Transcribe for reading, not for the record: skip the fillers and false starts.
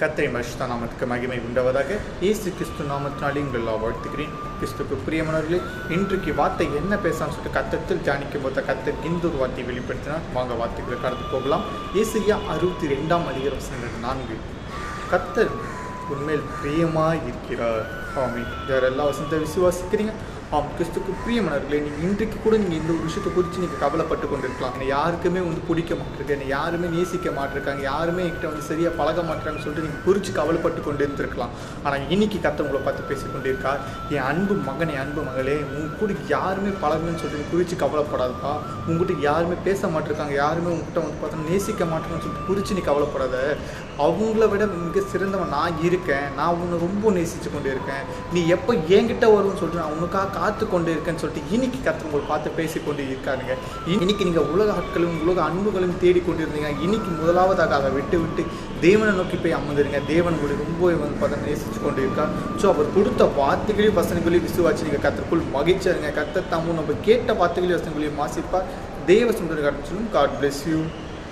கர்த்தரின் பரிசுத்த நாமத்துக்கு மகிமை உண்டாவதாக. இயேசு கிறிஸ்து நாமத்தினாலே உங்கள் எல்லாம் வாழ்த்துக்கிறேன். கிறிஸ்துக்கு பிரியமானவர்களே, இன்றைக்கு வார்த்தை என்ன பேசலாம்னு சொல்லிட்டு கர்த்தத்தில் தியானிக்கும் போது கர்த்தர் இந்த ஒரு வார்த்தையை வெளிப்படுத்தினார். வாங்க வார்த்தைகளை கடந்து போகலாம். ஏசாயா 62:4 கர்த்தர் உண்மையில் பிரியமாக இருக்கிறார். ஆமென். யாரெல்லாம் வசனத்தை விசுவாசிக்கிறீங்க? கிறிஸ்துக்கு பிரியமானவர்களே, நீங்கள் இன்றைக்கு கூட நீங்கள் இந்த ஒரு விஷயத்தை குறித்து நீங்கள் கவலைப்பட்டு கொண்டிருக்கலாம். என்னை யாருக்குமே பிடிக்க மாட்டிருக்கு, என்னை யாருமே நேசிக்க மாட்டிருக்காங்க, யாருமே என்கிட்ட சரியாக பழக மாட்டேறாங்கன்னு சொல்லிட்டு நீங்கள் குறித்து கவலைப்பட்டு கொண்டு இருந்திருக்கலாம். ஆனால் இன்னைக்கு கர்த்தர் உங்களை பார்த்து பேசிக்கொண்டிருக்கார். என் அன்பு மகனே, அன்பு மகளே, உங்க கூட யாருமே பழகணும்னு சொல்லிட்டு குறித்து கவலைப்படாதப்பா. உங்ககிட்ட யாருமே பேச மாட்டிருக்காங்க, யாருமே உங்ககிட்ட பார்த்தா நேசிக்க மாட்டேன்னு சொல்லிட்டு குறித்து நீ கவலைப்படாத. அவங்கள விட மிக சிறந்தவன் நான் இருக்கேன். நான் உன்னை ரொம்ப நேசித்து கொண்டு இருக்கேன். நீ எப்போ என்கிட்ட வரும்னு சொல்லிட்டு நான் உனக்காக காத்து கொண்டு இருக்கேன்னு சொல்லிட்டு இன்னைக்கு கர்த்தர் உங்களை பார்த்து பேசிக்கொண்டு இருக்காருங்க. இன்னைக்கு நீங்கள் உலக ஆட்களும் உலக அன்புகளும் தேடிக்கொண்டிருந்தீங்க. இன்னைக்கு முதலாவதாக அதை விட்டு தேவனை நோக்கி போய் அமர்ந்துருங்க. தேவன் உங்களுக்கு ரொம்ப பார்த்தா நேசித்து கொண்டு இருக்கார். ஸோ அவர் கொடுத்த வார்த்தைகளையும் வசனங்களையும் விசுவாச்சு நீங்கள் கர்த்தருக்குள் மகிழ்ச்சியாருங்க. கர்த்தர் தாமும் நம்ம கேட்ட வார்த்தைகளையும் வசனங்களையும் வாசிப்பார். தேவ சுந்தர காட் பிளஸ் யூ.